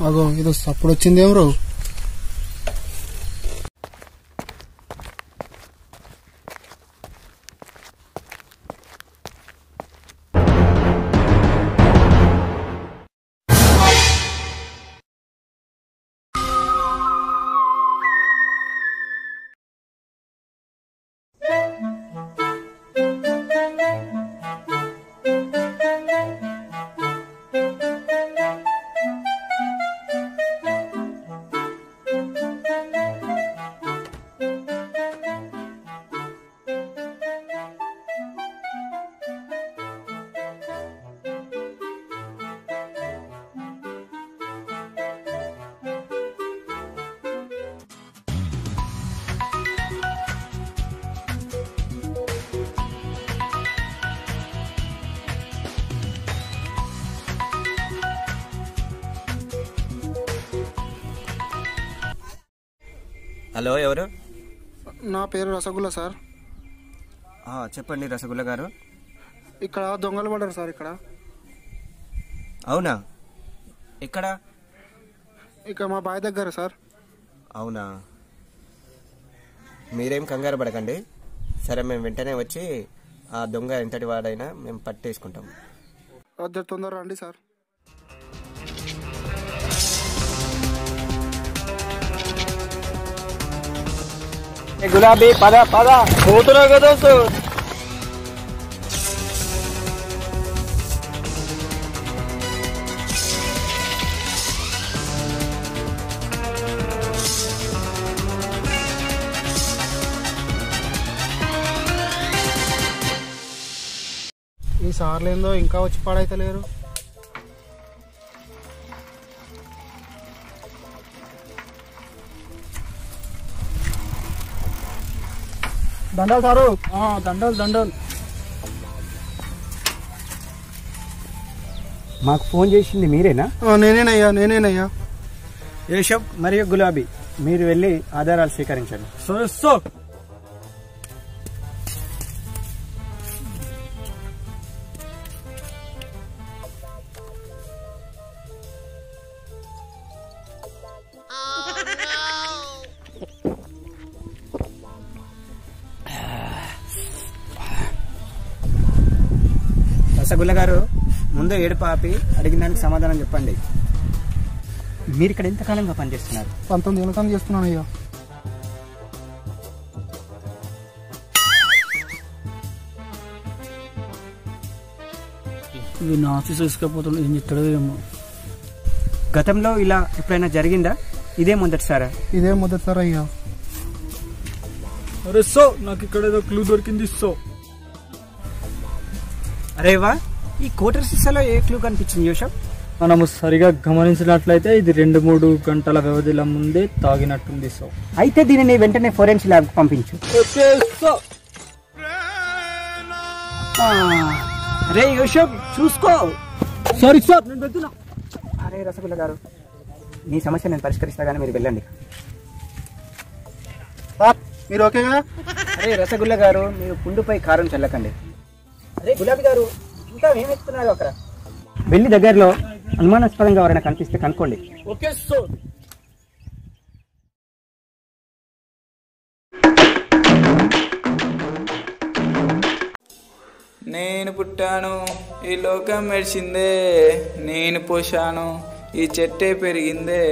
అగో ఇది సప్పుడు వచ్చింది ఎవరు? హలో, ఎవరు? నా పేరు రసగుల్లా సార్. చెప్పండి రసగుల్లా గారు. ఇక్కడ దొంగలు పడ్డారు సార్. ఇక్కడ. అవునా? ఇక్కడ మా బాయ్ దగ్గర సార్. అవునా? మీరేం కంగారు పడకండి. సరే, మేము వెంటనే వచ్చి ఆ దొంగ ఎంతటి వాడైనా మేము పట్టేసుకుంటాం. తొందర రండి సార్. గులాబీ పద పద పోతున్నావు కదా. ఈ సార్లేందో ఇంకా వచ్చి పాడైతలేరు. దండాలు సారు. దండాలు. మాకు ఫోన్ చేసింది మీరేనా? నేనేనయ్యా. యూషఫ్ మరియు గులాబీ, మీరు వెళ్ళి ఆధారాలు స్వీకరించండి. రసగుల్లా గారు, ముందు ఏడు పాపి అడిగిన దానికి సమాధానం చెప్పండి. మీరు ఇక్కడ ఎంతకాలంగా పనిచేస్తున్నారు? 19 ఏళ్ళ కాలం చేస్తున్నానయ్యా. నా ఆఫీస్ తీసుకపోతున్నా, ఏం చెప్తాడో ఏమో. గతంలో ఇలా ఎప్పుడైనా జరిగిందా? ఇదే మొదటిసారా? ఇదే మొదటిసారి అయ్యా. అరే నాకు ఇక్కడ ఏదో క్లూ దొరికింది. అరే వా, ఈ కోటర్ సీసాలో ఏ క్లూ కనిపించింది యూషఫ్? మనము సరిగా గమనించినట్లయితే ఇది 2-3 గంటల వ్యవధిలో ముందే తాగినట్టుంది. అయితే దీనిని వెంటనే ఫోరెన్సిక్ ల్యాబ్ పంపించు. అరే యూషఫ్, చూసుకో. సారీ సార్, నేను వెళ్తున్నా. అరే రసగుల్లా గారు, మీ సమస్య నేను పరిష్కరిస్తా గానీ మీరు వెళ్ళండి. మీరు ఓకేగా? అరే రసగుల్లా గారు, మీరు పుండుపై కారం చల్లకండి. అరే గులాబీ గారు, ఇంకా ఏం ఎత్తున్నారు అక్కడ? వెళ్ళి దగ్గరలో అనుమానాస్పదంగా ఎవరైనా కనిపిస్తే కనుక్కోండి. Okay sir. నేను పుట్టాను, ఈ లోకం మెరిసిందే, నేను పోషాను, ఈ చెట్టే పెరిగిందే.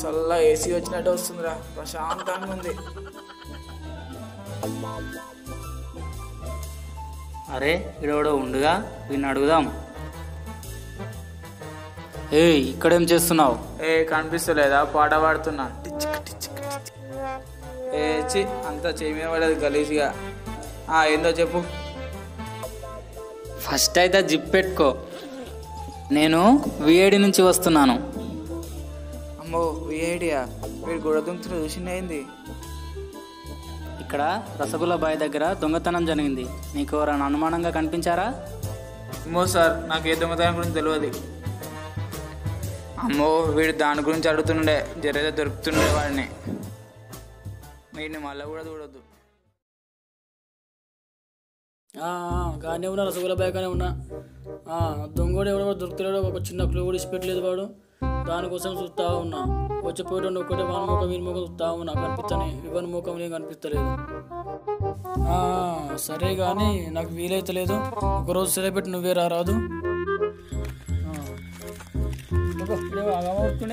చల్ల ఏసీ వచ్చినట్టు వస్తుందిరా, ప్రశాంతంగా ఉంది. అరే ఇడవడో ఉండుగా, వీడిని అడుగుదాం. ఇక్కడేం చేస్తున్నావు? కనిపిస్తలేదా? పాట పాడుతున్నా. అంతా చేయి మీద పడేది గలీజ్గా. ఏందో చెప్పు. ఫస్ట్ అయితే జిప్ పెట్టుకో. నేను విఐడి నుంచి వస్తున్నాను. అమ్మో, విఐడియా? వీడు గొడదుంకుతున్న చూసింది. ఇక్కడ రసగుల్లా బాయ్ దగ్గర దొంగతనం జరిగింది. నీకు ఎవరైనా అనుమానంగా కనిపించారా? ఏమో సార్ నాకు ఏ దొంగతనం గురించి తెలియదు. అమ్మో వీడు దాని గురించి అడుగుతుండే, జరేదో దొరుకుతుండే వాడిని. వీడిని మళ్ళీ కూడా చూడొద్దు. కానీ ఉన్నా రసగుల్లా బ్యాగ్గానే ఉన్నా. దొంగోడు ఎవడో దొరుకుతున్నాడో ఒక చిన్న క్లూ కూడా ఇచ్చిపెట్టలేదు వాడు. దానికోసం చూస్తూ ఉన్నా. వచ్చిపోయేటోడు ఒక్కటే వాని ముఖం వీని ముఖం చూస్తూ ఉన్నా. కనిపిస్తానే ఇవన్నీ ముఖం నేను కనిపిస్తలేదు. సరే కానీ నాకు వీలైతలేదు. ఒకరోజు సెలబ్రేట్ నువ్వే రాదు.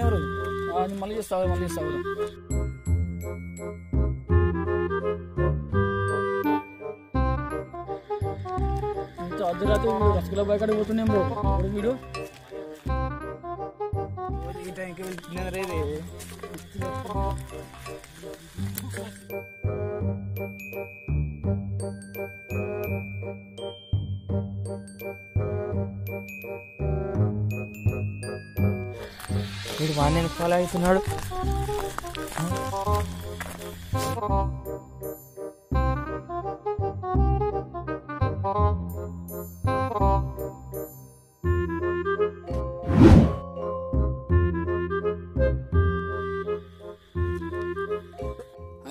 ఎవరు మళ్ళీ చేస్తావు అర్ధరాత్రి రసగుల్లా బాయ్ కాడికి పోతున్నాం వీడు. ఈ టైంకి వెళ్తున్నారు. వీడు వాడిని ఫాలో అవుతున్నాడు.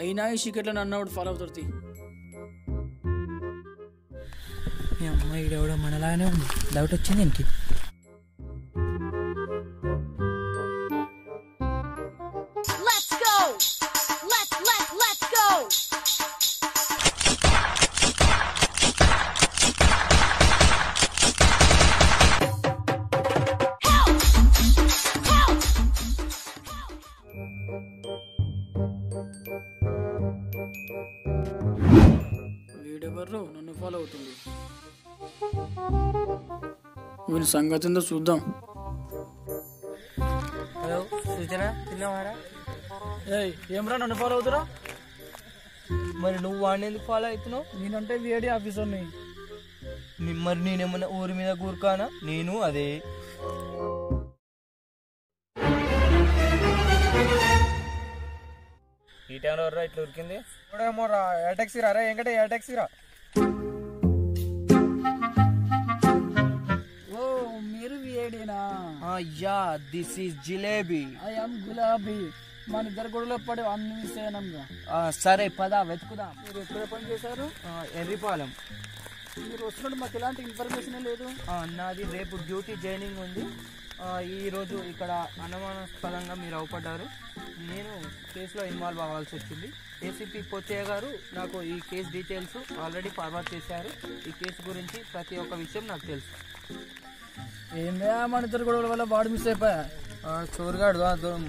అయినా ఈ షికెట్లను అన్నవాడు ఫాలో అవుతాడు. మీ అమ్మాయి ఎవడో మనలానే ఉంది. డౌట్ వచ్చింది ఇంటికి. వీడెవర్రు నన్ను ఫాలో అవుతుంది. వీని సంగతి ఉందో చూద్దాం. హలో సూచన, తిన్నావారా? ఏమరా నన్ను ఫాలో అవుతురా? మరి నువ్వు వాడిని ఎందుకు ఫాలో అవుతున్నావు? నేనంటే వీఐడి ఆఫీసర్ని. మరి నేనేమన్నా ఊరి మీద కూరుకానా? నేను అదే. ఈ టైంలో ఎవరు ఇట్లా ఉరికింది? ఏటాక్సీరా రే ఎంకటే ఏటాక్సీరా. ఓ మీరు వీఐడినా? Yeah, this is Jilebi. I am Gulabi. మన ఇద్దరు గొడవలో పడి అన్ని మిస్ అయినాంగా. సరే పద వెతుకుదాం. మీరు ఎక్కడ పని చేశారు? ఎర్రిపాలెం. మీరు వస్తున్నట్టు మాకు ఎలాంటి ఇన్ఫర్మేషన్ లేదు. నాది రేపు డ్యూటీ జాయినింగ్ ఉంది. ఈరోజు ఇక్కడ అనుమానాస్పదంగా మీరు అవపడ్డారు. నేను కేసులో ఇన్వాల్వ్ అవ్వాల్సి వచ్చింది. ఏసీపీ పోచయ్య గారు నాకు ఈ కేసు డీటెయిల్స్ ఆల్రెడీ ఫార్వర్డ్ చేశారు. ఈ కేసు గురించి ప్రతి ఒక్క విషయం నాకు తెలుసు. ఏందా మన ఇద్దరు గొడవల వల్ల వాడు మిస్ అయిపోయా. చోరుగాడు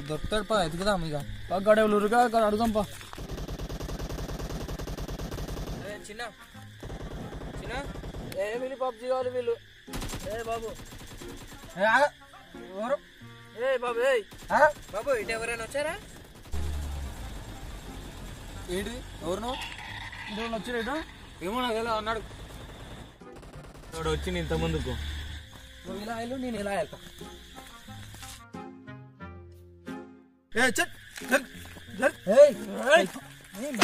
దొరుకుతాడు పా, ఎదుగుదాం ఇక. గడవలు ఉరుగా అడుగుదాం పా. చిన్న చిన్న వీళ్ళు పబ్జీ కావాలి వీళ్ళు. బాబు ఎవరు? బాబు బాబు ఇటు ఎవరైనా వచ్చారా? ఏంటి ఎవరు? ఇంట్లో వచ్చారేటా? ఏమో నాకు ఎలా అన్నాడు. వచ్చింది ఇంత ముందుకు. నువ్వు ఇలా వెళ్ళు, నేను ఇలా వెళ్తా.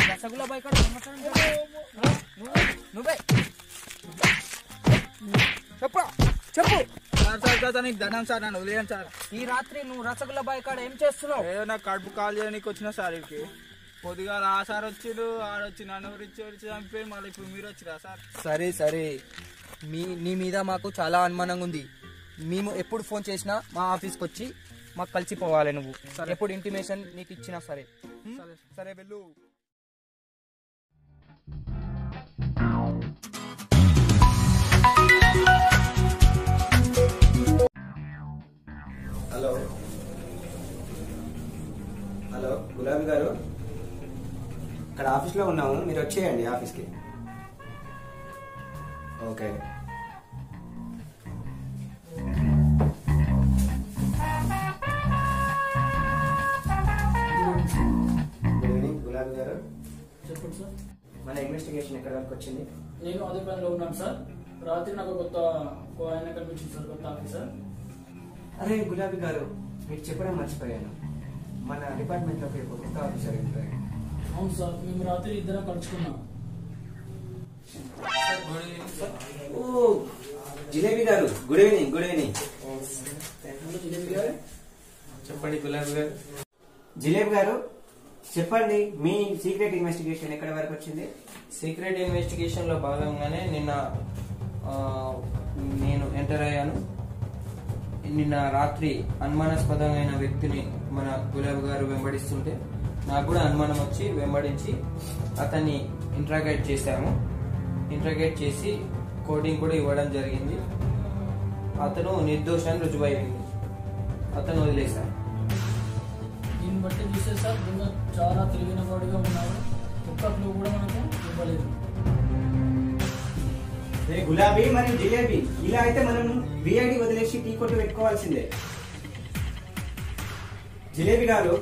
రసగుల్లా బాయ్ కాడ నువ్వే చెప్పు సార్ నీకు దండం సార్, నన్ను వదిలేను సార్. ఈ రాత్రి నువ్వు రసగుల్లా బాయ్ కాడ ఏం చేస్తున్నావు? నాకు కడుపు కాల్ చేయడానికి వచ్చిన సార్. ఇక్కడికి కొద్దిగా ఆ సార్ వచ్చిండు, ఆడొచ్చి నన్ను వచ్చి చంపి మళ్ళీ ఇప్పుడు మీరు వచ్చిరా సార్. సరే సరే, నీ మీద మాకు చాలా అనుమానంగా ఉంది. మేము ఎప్పుడు ఫోన్ చేసినా మా ఆఫీస్కి వచ్చి మాకు కలిసిపోవాలి. నువ్వు ఎప్పుడు ఇంటిమేషన్ నీకు ఇచ్చినా సరే. సరే వెళ్ళు. హలో హలో గులాబీ గారు, ఇక్కడ ఆఫీస్లో ఉన్నాము, మీరు వచ్చేయండి ఆఫీస్కి. ఓకే. గుడ్ ఈవినింగ్ గులాబీ గారు. చెప్పండి సార్. మన ఇన్వెస్టిగేషన్ ఎక్కడి వరకు వచ్చింది? నేను అదే పనిలో ఉన్నాను సార్. రాత్రి నాకు కొత్త ఆయన కనిపించింది సార్, కొత్త ఆఫీసర్. అరే గులాబీ గారు, మీకు చెప్పడం మర్చిపోయాను. మన డిపార్ట్మెంట్లోకి ఒక కొత్త ఆఫీసర్ ఎంటర్. అవును సార్, మేము రాత్రి ఇద్దరం కలుసుకున్నాం. ఓ జిలేబీ గారు good evening. Good evening. Jalebi గారు చెప్పండి గులాబీ గారు. జిలేబీ గారు చెప్పండి, మీ సీక్రెట్ ఇన్వెస్టిగేషన్ ఎక్కడి వరకు వచ్చింది? సీక్రెట్ ఇన్వెస్టిగేషన్ లో భాగంగానే నిన్న నేను ఎంటర్ అయ్యాను. నిన్న రాత్రి అనుమానాస్పదమైన వ్యక్తిని మన గులాబీ గారు వెంబడిస్తుంటే నాకు కూడా అనుమానం వచ్చి వెంబడించి అతన్ని ఇంట్రాగేట్ చేశాము. ఇంట్రాగేట్ చేసి కోడింగ్ కూడా ఇవ్వడం జరిగింది. అతను నిర్దోషాన్ని రుజువైంది. అతను వదిలేశాను. దీన్ని బట్టి చూస్తే సార్ దొంగ చాలా తెలివైన వాడిగా ఉన్నాడు. ఒక్క క్లూ కూడా మనకు ఇవ్వలేదు. గులాబీ మరియు జిలేబీ ఇలా అయితే మనం విఐడి వదిలేసి టీ కొట్టు పెట్టుకోవాల్సిందే. జిలేబీ గారు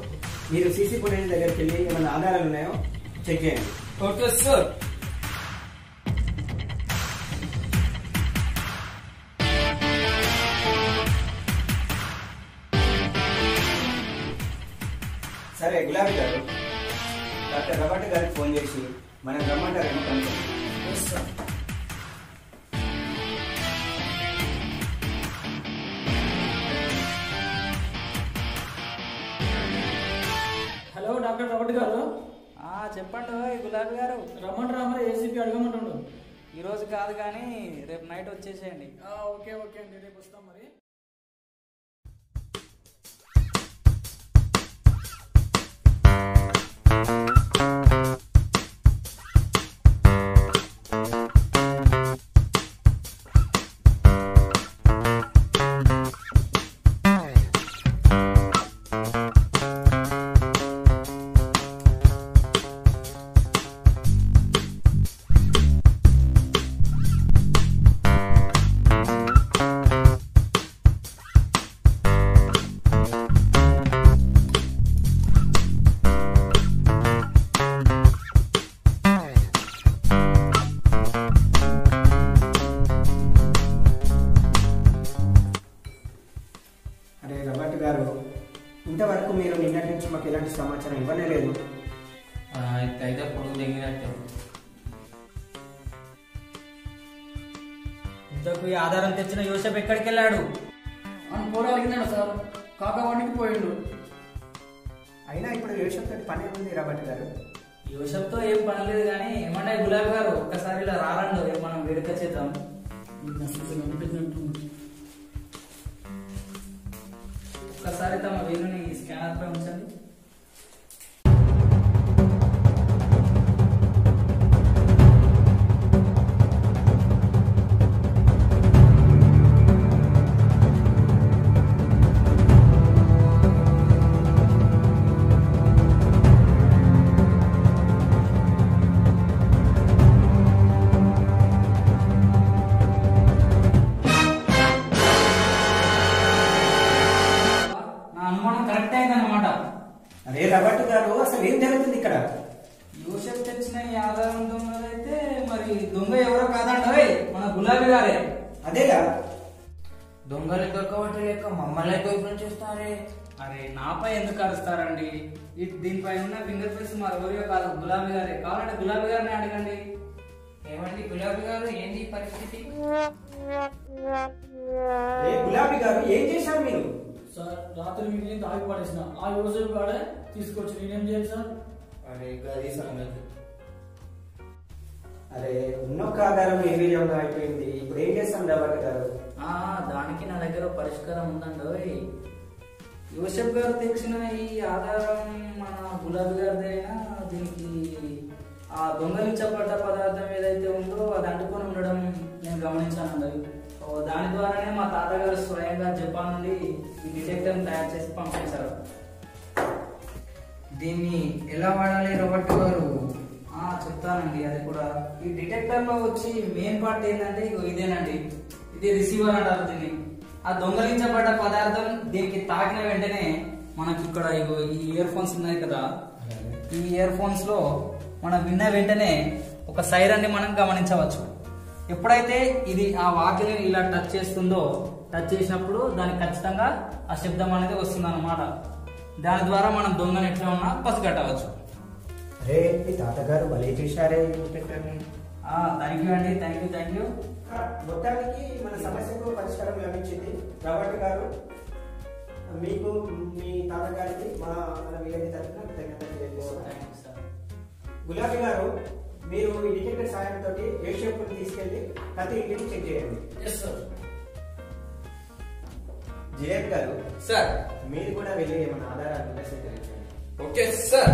మీరు సీసీ ఫుటేజ్ దగ్గరికి వెళ్ళి ఏమైనా ఆధారాలు ఉన్నాయో చెక్ చేయండి. Okay sir. సరే గులాబీ గారు, డాక్టర్ రబార్ట్ గారికి ఫోన్ చేసి మనం రమ్మంటారేమో కనుక్కోండి. హలో డాక్టర్ రాబర్ట్ గారు. చెప్పండి గులాబీ గారు. రమ్మంటారా మరి? ఏసీపీ అడగమంటుండు. ఈరోజు కాదు కానీ రేపు నైట్ వచ్చేసేయండి. ఓకే ఓకే అండి, రేపు వస్తాం మరి. అరే రబార్ట్ గారు, ఇంతవరకు మీరు నిన్నటి నుంచి మాకు ఎలాంటి సమాచారం ఇవ్వనే లేదు. అయితే పొడుగు దిగినట్టు. ఇంతకు ఈ ఆధారం తెచ్చిన యోసేపు ఎక్కడికి వెళ్ళాడు? అని పోరాడినాడు సార్, కాకవాడికి పోయిండు. అయినా ఇప్పుడు యోసేపు తోటి పని ఉంది రబార్ట్ గారు. యోసేపుతో ఏం పని లేదు కానీ ఏమన్నా గులాబీ గారు ఒక్కసారి ఇలా రారండు, మనం వేడుక చేద్దాం. ఒక్కసారి తమ వేలుని స్కానర్ పై ఉంచండి. అరే రబార్ట్ గారు, అసలు ఏం జరుగుతుంది ఇక్కడ? యోసేపు తెచ్చిన ఈ ఆధారం దొంగలైతే మరి దొంగ ఎవరో కాదండి, మన గులాబీ గారే. అదేలా దొంగలు దొరకబట్టి లేక మమ్మల్ని దొంగలు చేస్తారే. అరే నాపై ఎందుకు అరుస్తారండి? దీనిపై ఉన్న ఫింగర్ ప్రింట్స్ మరి ఎవరియో కాదు, గులాబీ గారే. కావాలంటే గులాబీ గారిని అడగండి. ఏమండి గులాబీ గారు, ఏంది పరిస్థితి? గులాబీ గారు ఏం చేశారు మీరు? సార్ రాత్రి మీకు తాగి పడేసిన ఆ యోసేపు కాడే తీసుకొచ్చి నేనేం చేయాలి సార్? అరే గది సంగతి. అరే ఉన్నొక్క ఆధారం ఏ విధంగా అయిపోయింది, ఇప్పుడు ఏం చేస్తాం రబార్ట్ గారు? దానికి నా దగ్గర పరిష్కారం ఉందండి. యోసేపు గారు తెచ్చిన ఈ ఆధారం మన గులాబీ గారిదైనా దీనికి ఆ దొంగలించబడ్డ పదార్థం ఏదైతే ఉందో అది అంటుకొని ఉండడం నేను గమనించానండి. దాని ద్వారానే మా తాతగారు స్వయంగా జపాన్ నుండి ఈ డిటెక్టర్ తయారు చేసి పంపించారు. దీన్ని ఎలా వాడాలి రాబర్ట్ గారు? చెప్తానండి. అది కూడా ఈ డిటెక్టర్ లో వచ్చి మెయిన్ పార్ట్ ఏంటంటే ఇదేనండి, ఇది రిసీవర్ అంటారు దీన్ని. ఆ దొంగలించబడ్డ పదార్థం దీనికి తాకిన వెంటనే మనకి ఇక్కడ ఈ ఇయర్ ఫోన్స్ ఉన్నాయి కదా, ఈ ఇయర్ ఫోన్స్ లో మనం విన్న వెంటనే ఒక సైరన్ ని మనం గమనించవచ్చు. ఎప్పుడైతే ఇది ఆ వాకిని ఇలా టచ్ చేస్తుందో, టచ్ చేసినప్పుడు దానికి ఖచ్చితంగా ఆ శబ్దం అనేది వస్తుంది అన్నమాట. దాని ద్వారా మనం దొంగను ఎట్లా ఉన్నా పసిగట్టవచ్చు. అరే మీ తాతగారు భలే చేశారే ఈ డిటెక్టర్ని. థ్యాంక్ యూ అండి, థ్యాంక్ యూ. మొత్తానికి మన సమస్యకు పరిష్కారం లభించింది. రాబర్ట్ గారు, మీకు మీ తాతగారికి మన విలేజ్ తరఫున కృతజ్ఞతలు తెలియజేస్తున్నాను. గులాబీ గారు, మీరు ఈ డిటెక్టర్ సాయంతో ఏ షేప్ తీసుకెళ్లి ప్రతి ఇంటిని చెక్ చేయండి. జిలేబ్ గారు సార్. మీరు కూడా వెళ్ళి ఏమైనా ఆధారాలు ఉంటే సేకరించండి. Okay sir.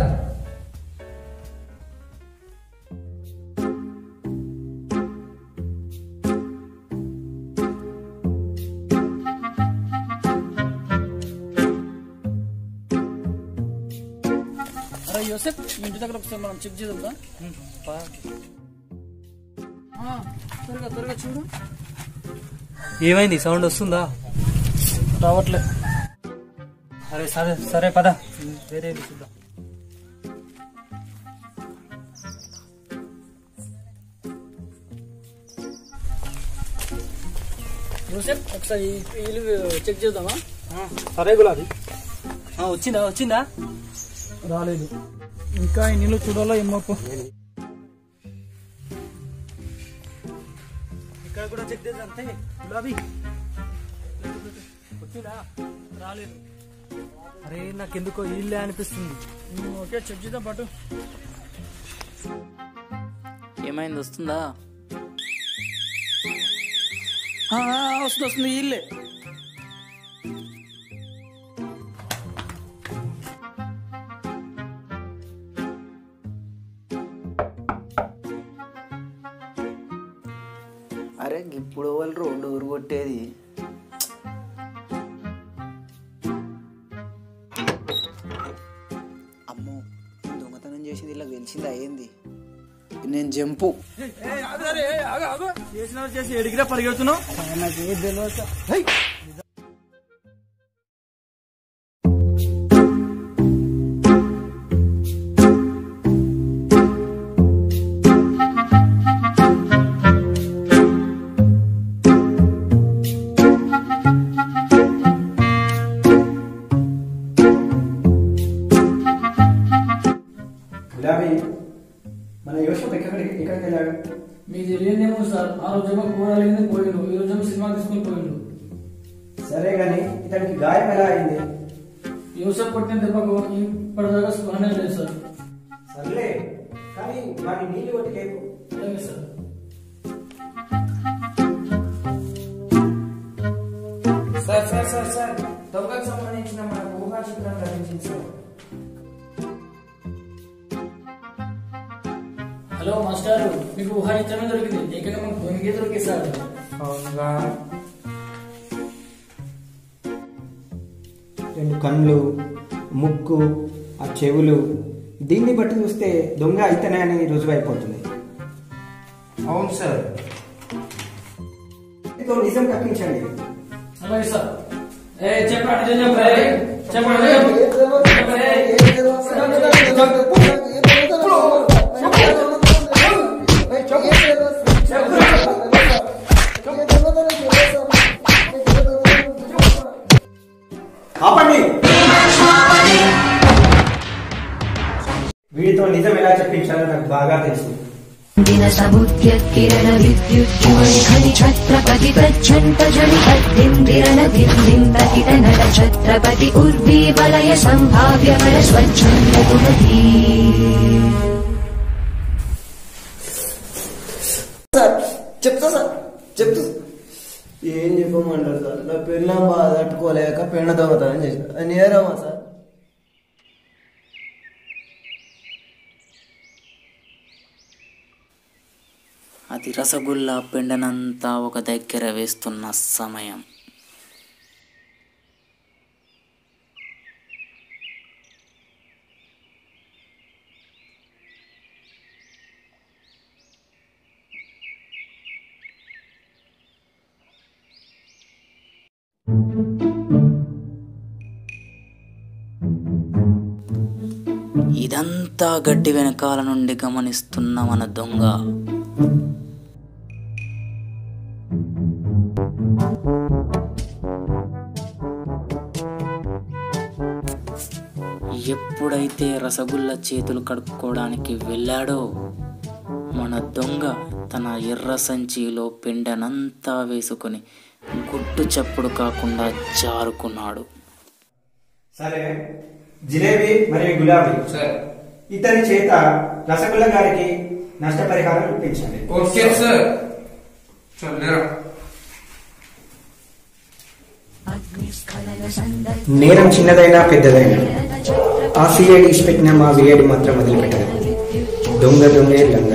అరే యోసెఫ్, మీ ఇంటి దగ్గర ఒకసారి మనం చెక్ చేద్దాం. త్వరగా చూడు. ఏమైంది? సౌండ్ వస్తుందా? రావట్లే. అరే సరే పద, వేరే చూద్దాం. యోసెఫ్, ఒకసారి ఇల్లు చెక్ చేద్దామా? సరే గులాబీ. వచ్చిందా? రాలేదు. ఇంకా ఈ నీళ్ళు చూడాలో ఏమో. ఇక్కడ కూడా చెక్ చేద్దాం అంతే. గులాబీ వచ్చిందా? రాలేదు. అరే నాకెందుకో ఇల్లే అనిపిస్తుంది. ఓకే, చెక్ చేద్దాం పాటు. ఏమైంది, వస్తుందా? వస్తుంది ఇల్లే. అరే ఇప్పుడు వాళ్ళు రోడ్డు ఊరు కొట్టేది. అమ్మో, దొంగతనం చేసింది ఇలా తెలిసింది అయ్యింది. నేను జంపు. చేసి ఎడిగిరా పరిగెడుతున్నావు. నాకు ఏది తెలియదు. గులాబీ, మన యోషప్ ఎక్కడికి వెళ్ళాడు? మీకు తెలియదేమో సార్. ఆ రోజేమో కూరలేదు పోయిండు, ఈ రోజేమో సినిమా తీసుకుని పోయిండు. సరే గాని ఇతనికి గాయం ఎలా అయింది? యోసఫ్ కొట్టిన దెబ్బకు ఇప్పటిదాకా స్పృహనే లేదు సార్. సర్లే కానీ వాటి నీళ్ళు కొట్టి లేపు. అలాగే సార్. సార్ దొంగకు సంబంధించిన మనకు ఊహా చిత్రం లభించింది సార్. హలో మాస్టర్, మీకు ఊహా చిత్రమే దొరికింది. ఏకంగా మనకు దొంగే దొరికింది సార్. అవునుగా. 2 కళ్ళు, ముక్కు, ఆ చెవులు, దీన్ని బట్టి చూస్తే దొంగ అయితేనే అని రుజువైపోతుంది. అవును సార్. నిజం కక్కించండి. అలాగే సార్. చెప్పండి చెప్పండి. ఆపండి. వీడితో నిజం ఎలా చెప్పించాలో నాకు బాగా తెలుసు. दिन समुद्यत्किरण विद्युज्ज्वलि छत्रपति तच्छन्त जनिपद्दिन्दिरन दिन्दिन्दकिट नट छत्रपति उर्वी वलय सम्भाव्य बल स्वच्छन्द गुणधी. చెప్తా ఏం చెప్పమంటారు సార్? నా పిల్లం బాధ తట్టుకోలేక పెండ దొంగతనం చేశాను. అది నేరమా సార్? అది రసగుల్లా పెండనంతా ఒక దగ్గర వేస్తున్న సమయం. ఇదంతా గడ్డి వెనకాల నుండి గమనిస్తున్న మన దొంగ ఎప్పుడైతే రసగుల్లా చేతులు కడుక్కోవడానికి వెళ్ళాడో మన దొంగ తన ఎర్ర సంచిలో పెండనంతా వేసుకొని గుట్టు చప్పుడు కాకుండా జారుకున్నాడు. సరే, జిలేబీ మరియు గులాబీ ఇతని చేత రసగుల్లా గారికి నష్టపరిహారం ఇప్పించండి. Okay sir. నేరం చిన్నదైనా పెద్దదైనా ఆ సిఐడి పెట్టిన మా విఐడి మాత్రం వదిలిపెట్టదు. దొంగ దొంగే లంగ